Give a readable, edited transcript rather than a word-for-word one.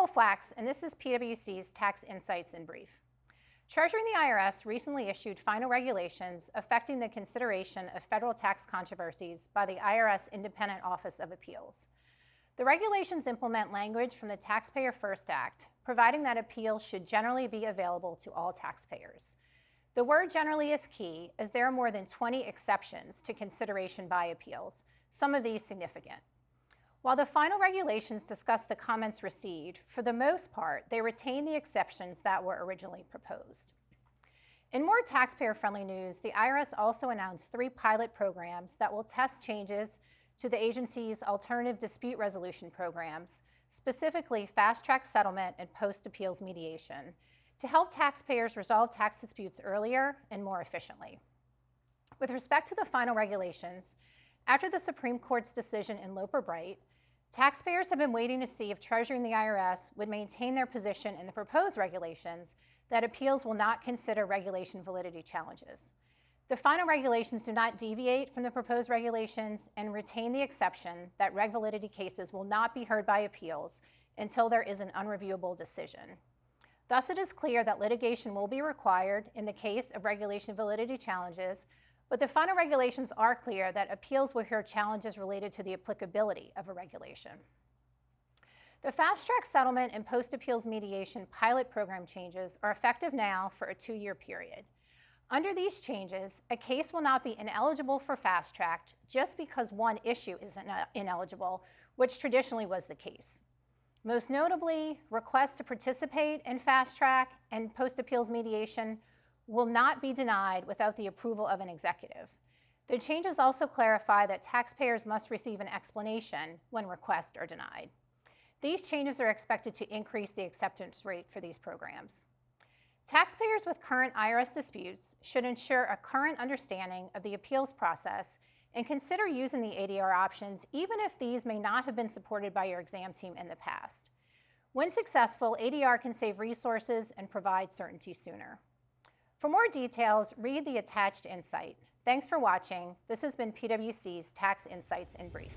Nicole Flax, and this is PwC's Tax Insights in Brief. Treasury and the IRS recently issued final regulations affecting the consideration of federal tax controversies by the IRS Independent Office of Appeals. The regulations implement language from the Taxpayer First Act, providing that appeals should generally be available to all taxpayers. The word generally is key, as there are more than 20 exceptions to consideration by appeals, some of these significant. While the final regulations discuss the comments received, for the most part, they retain the exceptions that were originally proposed. In more taxpayer-friendly news, the IRS also announced 3 pilot programs that will test changes to the agency's alternative dispute resolution programs, specifically Fast Track Settlement and post-appeals mediation, to help taxpayers resolve tax disputes earlier and more efficiently. With respect to the final regulations, after the Supreme Court's decision in Loper-Bright, taxpayers have been waiting to see if Treasury and the IRS would maintain their position in the proposed regulations that appeals will not consider regulation validity challenges. The final regulations do not deviate from the proposed regulations and retain the exception that reg validity cases will not be heard by appeals until there is an unreviewable decision. Thus, it is clear that litigation will be required in the case of regulation validity challenges, but the final regulations are clear that appeals will hear challenges related to the applicability of a regulation. The Fast Track Settlement and Post-Appeals Mediation pilot program changes are effective now for a 2-year period. Under these changes, a case will not be ineligible for Fast Track just because one issue is ineligible, which traditionally was the case. Most notably, requests to participate in Fast Track and Post-Appeals Mediation will not be denied without the approval of an executive. The changes also clarify that taxpayers must receive an explanation when requests are denied. These changes are expected to increase the acceptance rate for these programs. Taxpayers with current IRS disputes should ensure a current understanding of the appeals process and consider using the ADR options even if these may not have been supported by your exam team in the past. When successful, ADR can save resources and provide certainty sooner. For more details, read the attached insight. Thanks for watching. This has been PwC's Tax Insights in Brief.